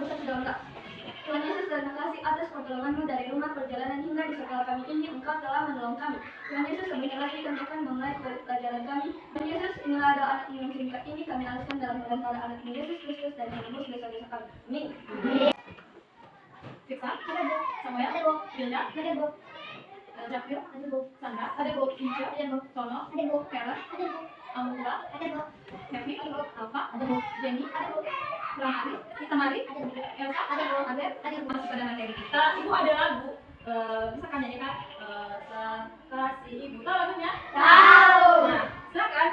dosa sudah enggak. Tuhan Yesus, terima kasih atas pertolongan-Mu dari rumah perjalanan hingga di sekolah kami ini. Engkau telah menolong kami. Tuhan Yesus, sebentar lagi kami akan memulai pelajaran kami. Tuhan Yesus, inilah doa anak yang singkat ini kami alaskan dalam nama anak Yesus Kristus dan menembus dosa-dosa kami. Amin. Fiksa, ada Bu. Samuel, ada Bu. Hilda, ada Bu. Jakil, ada Bu. Sandra, ada Bu. Inca, ada Bu. Tono, ada Bu. Karen, ada Bu. Amula, ada Bu. Kevin, ada Bu. Alfa, ada Bu. Jenny, ada Bu. Ramari, kita mari, ada Bu. Elsa, ada Bu. Aden, ada Bu. Masuk pada materi kita. Ibu ada lagu. Bisa kan nyanyikan Kasih Ibu. Tahu lagunya? Tahu. Nah, silakan.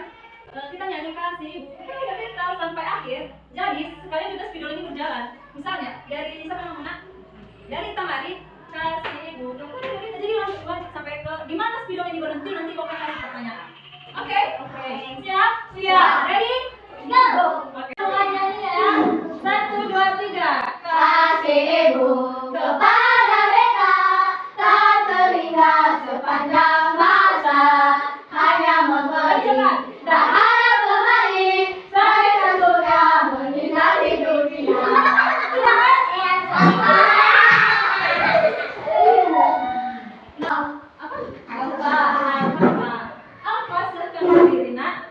Kita nyanyi Kasih Ibu. Kita udah tahu sampai akhir. Jadi sekalian juga spidol ini berjalan. Misalnya dari siapa namanya? Dari Tamari, Kasih Ibu. Jadi langsung sampai ke di mana spidol ini berhenti, nanti kau akan kasih pertanyaan. Oke? Siap? Siap. Ready? Go. Oke. Mulai nyanyi ya. 1, 2, 3. Kasih Ibu kepada beta tak terhingga sepanjang masa, hanya memberi tak harap kembali, bagaikan surga menyinari dunia. Apa? Silakan berdiri, Nak.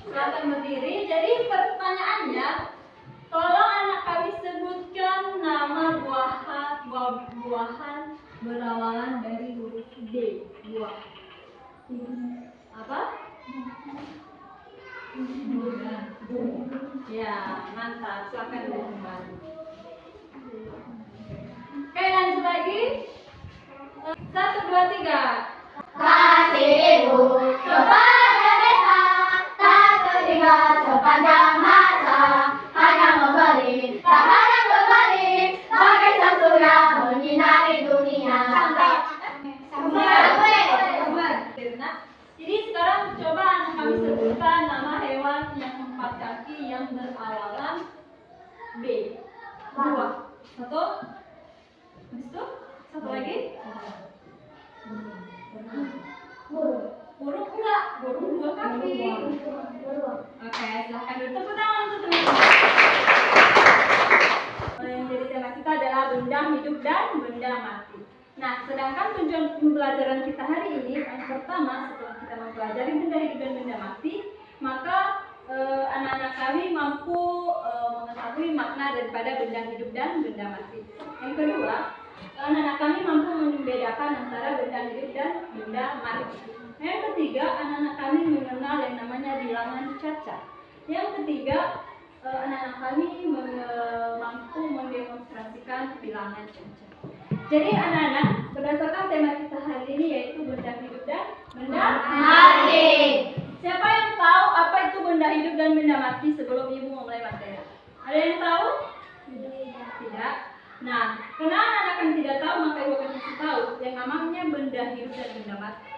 Silakan berdiri. Jadi pertanyaannya, tolong anak kami sebutkan nama buah-buahan berawalan dari huruf D. Buah. Apa? Ya, mantap. Silakan kembali. Oke, lanjut lagi. 1, 2, 3. Kasih Ibu kepada beta tak terhingga sepanjang masa, hanya memberi tak harap kembali, bagai sang surya menyinari dunia. Jadi sekarang coba anak kami sebutkan nama hewan yang 4 kaki yang berawalan B. Buah. 1. Habis itu? 1 lagi? Burung enggak? Burung 2 kaki. Oke, silahkan dulu tepuk tangan untuk teman-teman. Yang jadi tema kita adalah benda hidup dan benda mati. Nah, sedangkan tujuan pembelajaran kita hari ini, yang pertama setelah kita mempelajari benda hidup dan benda mati, maka anak-anak kami mampu mengetahui makna daripada benda hidup dan benda mati. Yang kedua, anak-anak kami mampu membedakan antara benda hidup dan benda mati. Yang ketiga, anak-anak kami mengenal yang namanya bilangan cacat. Yang ketiga, anak-anak kami mampu mendemonstrasikan bilangan cacat. Jadi anak-anak, berdasarkan tema kita hari ini yaitu benda hidup dan benda Mati. Siapa yang tahu apa itu benda hidup dan benda mati sebelum ibu memulai materi? Ada yang tahu? Tidak. Nah, karena anak-anak kan tidak tahu, maka ibu akan kasih tahu yang namanya benda hidup dan benda mati.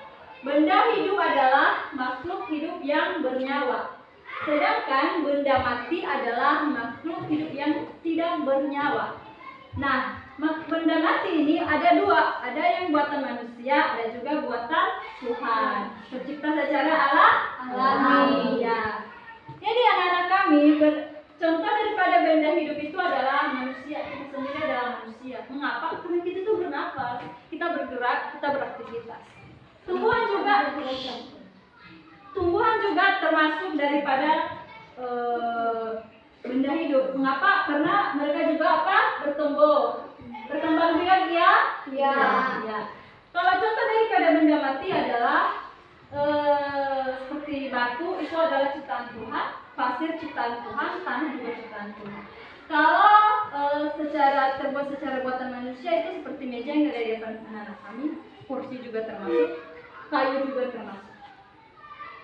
Benda hidup adalah makhluk hidup yang bernyawa. Sedangkan benda mati adalah makhluk hidup yang tidak bernyawa. Nah, benda mati ini ada 2, ada yang buatan manusia, ada juga buatan Tuhan, tercipta secara alami. Ya. Jadi anak-anak kami, contoh daripada benda hidup itu adalah manusia. Kita sendiri adalah manusia. Mengapa? Karena kita itu bernafas, kita bergerak, kita beraktivitas. Tumbuhan juga termasuk daripada benda hidup. Mengapa? Karena mereka juga apa? Bertumbuh. Berkembang biak ya? Ya. Kalau contoh daripada benda mati adalah seperti batu, itu adalah ciptaan Tuhan, pasir ciptaan Tuhan, tanah juga ciptaan Tuhan. Kalau terbuat secara buatan manusia itu seperti meja yang ada di depan anak-anak kami, kursi juga termasuk, kayu juga termasuk.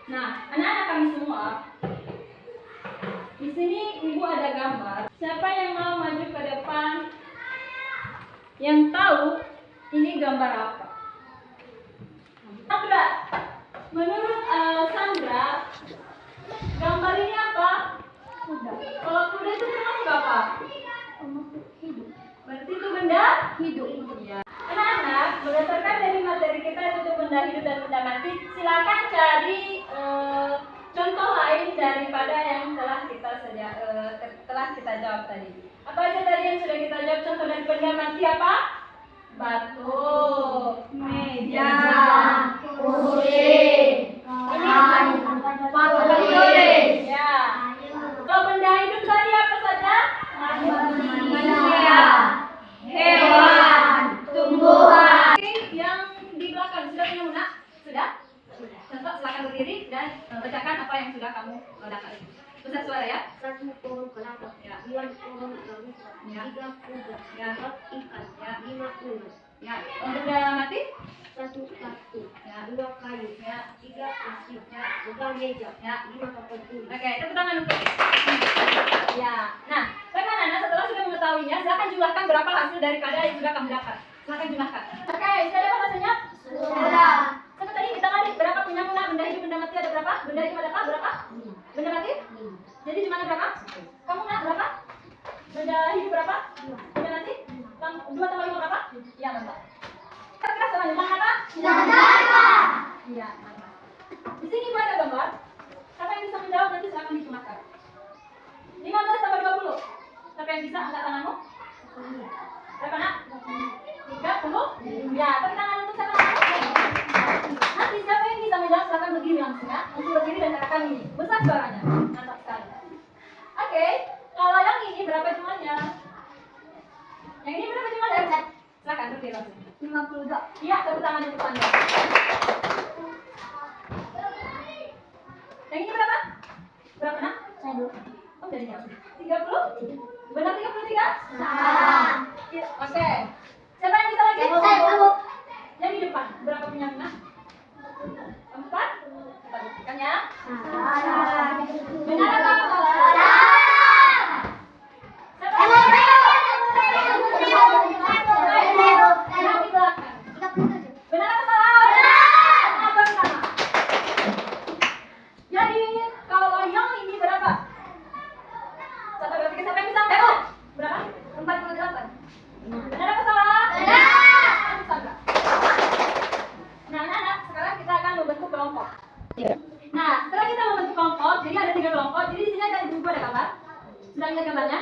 Nah, anak-anak kami semua, di sini ibu ada gambar. Siapa yang mau maju ke depan? Yang tahu ini gambar apa? Sandra, menurut Sandra, gambar ini apa? Kuda. Kalau kuda itu termasuk apa? Berarti itu benda hidup. Ya. Anak-anak, berdasarkan dari materi kita itu benda hidup dan benda mati, silakan cari contoh lain daripada yang telah kita jawab tadi. Apa aja tadi yang sudah kita jawab? Contoh dari benda mati apa? Batu, meja, kursi, ya. Kalau benda hidup tadi apa saja? Manusia, hewan, tumbuhan. Oke, yang di belakang sudah punya Muna? Sudah? Contoh silakan berdiri dan bacakan apa yang sudah kamu dapat. Besar suara ya. 1 pohon kelapa, Ya. 2 pohon kelapa, Ya. 3 kuda, Ya. 4 ikan, Ya. 5 ular, Ya. Benda mati? 1 kartu, Ya. 2 kayu, Ya. 3 kursi, Ya. 4 meja, Ya. 5 papan tulis. Oke, tepuk tangan untuk. Ya. Nah, anak-anak setelah sudah mengetahuinya, silakan jumlahkan berapa hasil daripada yang sudah kamu dapat. Silakan jumlahkan. Oke, sudah dapat hasilnya? Sudah. Seperti tadi kita lihat berapa punya Muna, benda hidup, benda mati ada berapa? Benda hidup ada apa? Berapa? Benda mati? Jadi jumlahnya berapa? Kamu Muna berapa? Benda hidup berapa? Benda mati? 2 tambah 5 berapa? Iya, mantap. Kira-kira sama jumlah apa? Iya, mantap. Di sini gua ada gambar. Siapa yang bisa menjawab nanti silakan dijumlahkan. 15 tambah 20. Siapa yang bisa angkat tanganmu? Berapa nak? 30? Ya, tepuk tangan untuk siapa? Nanti siapa yang bisa menjawab silakan berdiri langsung ya. Langsung berdiri dan katakan ini. Besar suaranya. Mantap sekali. Oke, kalau yang ini berapa jumlahnya? Yang ini berapa jumlahnya? Silakan berdiri langsung. 52. Iya, tepuk tangan untuk Anda. Yang ini berapa? Berapa nak? 1. Oh, dari jauh. 30? Benar 33? Iya, oke. Siapa yang bisa lagi? Yang di depan, berapa punya Muna? 4? Kita buktikan ya. Benar atau salah? Siapa yang yang di belakang? Benar atau salah? Apa benar? Jadi, kalau yang ini berapa? 1, 2, 3, siapa yang bisa? Berapa? 48. Benar apa salah? Benar. Sandra. Nah, anak-anak, sekarang kita akan membentuk kelompok. Nah, setelah kita membentuk kelompok, jadi ada 3 kelompok. Jadi di sini ada di buku ada gambar. Sudah lihat gambarnya?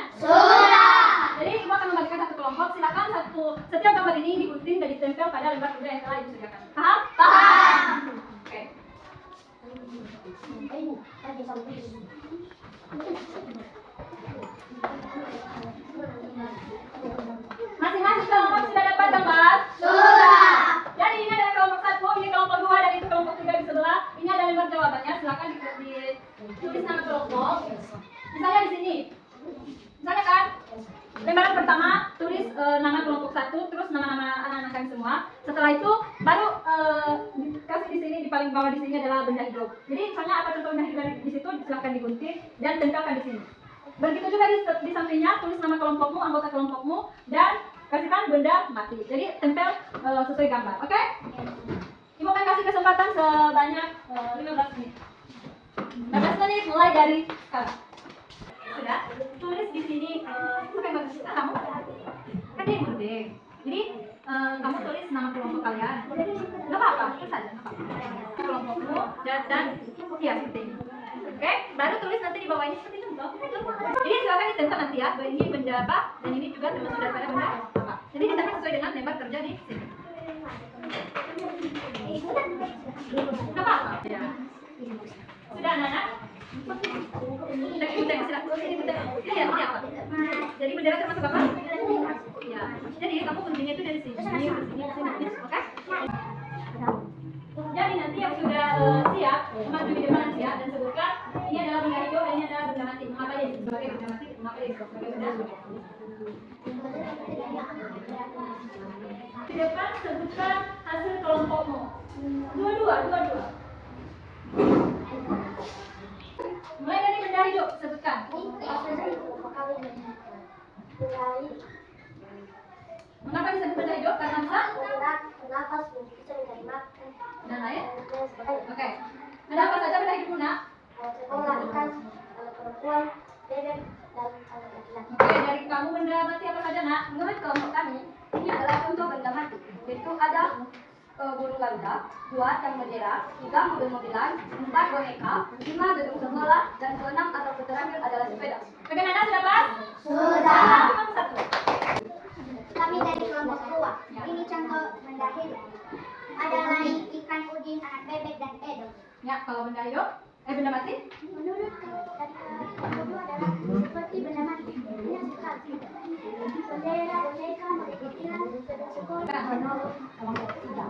Jadi ibu akan membagikan satu kelompok. Silakan setiap gambar ini digunting dan ditempel pada lembar kerja yang telah ibu sediakan. Paham? Oke. Masing-masing kelompok sudah dapat gambar? Jadi ini ada kelompok 1, ini kelompok 2, dan itu kelompok 3 di sebelah. Ini ada lembar jawabannya. Silakan ditulis nama kelompok. Misalnya di sini. Misalnya kan, lembaran pertama tulis nama kelompok 1, terus nama-nama anak-anak kalian semua. Setelah itu baru kasih di sini, di paling bawah di sini adalah benda hidup. Jadi misalnya apa contoh benda hidup di situ, silakan digunting dan tempelkan di sini. Begitu juga di sampingnya tulis nama kelompokmu, anggota kelompokmu, dan kasihkan benda mati. Jadi tempel sesuai gambar, oke? Ibu akan kasih kesempatan sebanyak 15 menit. 15 menit mulai dari sekarang. Sudah? Tulis di sini, siapa yang bagus? Kamu? Kan dia yang gunting. Jadi kamu tulis nama kelompok kalian. Gak apa-apa, tulis saja. Kelompokmu dan ya penting. Oke, baru tulis nanti di bawah ini seperti contoh. Jadi silakan ditempel nanti ya. Ini benda apa dan ini juga termasuk daripada benda apa. Jadi ditempel sesuai dengan lembar kerja di sini. Gak apa-apa. Ya. Sudah anak-anak? Ini apa? Jadi bendera termasuk apa? Ya. Jadi kamu kuncinya itu dari sini, ke sini, oke? Jadi nanti yang sudah siap, maju di depan siap dan sebutkan ini adalah benda hidup dan ini adalah benda mati. Mengapa dia sebagai benda mati? Mengapa dia sebagai benda hidup? Di depan sebutkan hasil kelompokmu. Dua-dua. Mulai dari benda hidup, sebutkan. Mengapa disebut benda hidup? Karena bisa dan lain? Oke. Ada apa saja benda hidup Muna? Oke, dari kamu benda mati apa saja nak? Menurut kelompok kami, ini adalah contoh benda mati. Yaitu ada burung garuda, 2 tiang bendera, 3 mobil-mobilan, 4 boneka, 5 gedung sekolah, dan 6 atau terakhir adalah sepeda. Bagaimana sudah pas? Sudah. Cuma satu. Kami dari kelompok tua. Ini contoh benda hidup. Ada lain, ikan, udin, anak bebek, dan edok. Ya, kalau benda hidup, benda mati? Menurut kelompok kedua adalah seperti benda mati. Banyak sekali. Bendera, boneka, model kecilan, gedung sekolah, menurut kelompok tiga.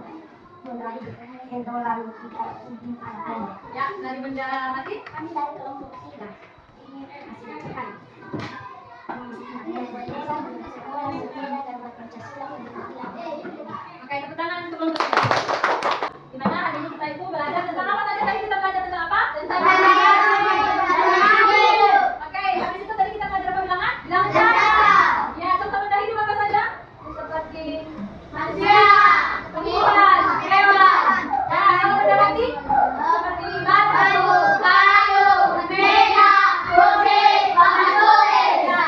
Benda hidup. Hendolan, ikan, udin, anak bebek. Ya, dari benda mati? Kami dari kelompok tiga. Ini masih ikan. Ini bendera, gedung sekolah, sepeda, gambar Pancasila, kecilan. Oke, tepuk tangan untuk kelompok tiga. Di mana hari ini kita itu belajar tentang apa saja? Tadi kita belajar tentang apa? Tentang Oke, habis itu tadi kita belajar apa bilangan? Bilangan. Ya, contoh benda hidup apa saja? seperti Manusia, tumbuhan, hewan. Ya, kalau benda mati? Seperti batu, kayu, benda, besi, bahan tulis. Ya.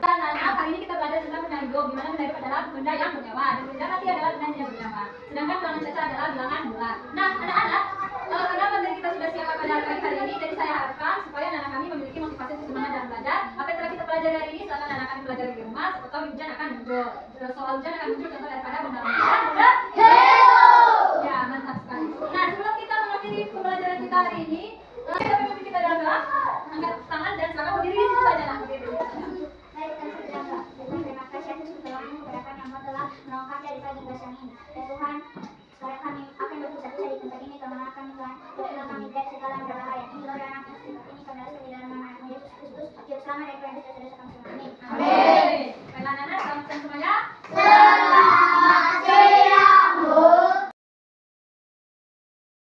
Nah, hari ini kita belajar tentang benda hidup, di mana benda hidup adalah benda yang bernyawa dan benda mati adalah benda yang tidak bernyawa. Sedangkan bilangan caca adalah bilangan bulat. Nah, anak-anak, karena materi kita sudah siap pada hari ini, jadi saya harapkan supaya anak-anak kami memiliki motivasi untuk semangat dalam belajar. Apa yang telah kita pelajari hari ini, selama anak-anak kami belajar di rumah, siapa tahu hujan akan muncul. Soal hujan akan muncul contoh daripada benda mati dan benda hidup. Ya, mantap sekali. Nah, sebelum kita mengakhiri pembelajaran kita hari ini, kita memimpin kita dalam doa. Angkat tangan dan silakan berdiri di situ saja. Nah, berdiri. baik dan sedang terima kasih atas pertolongan kepada kami yang telah menolong kami dari pagi ke siang ini. Ya Tuhan, sekarang kami akan berpusat-pusat di tempat ini, tolonglah kami Tuhan, jauhilah kami dari segala berbahaya. Ini loh dan anak ini kami rasa di dalam nama Yesus Kristus, jauh selama dari Tuhan dosa-dosa kami semua. Amin. Amin. Baiklah, anak-anak, selamat siang semuanya.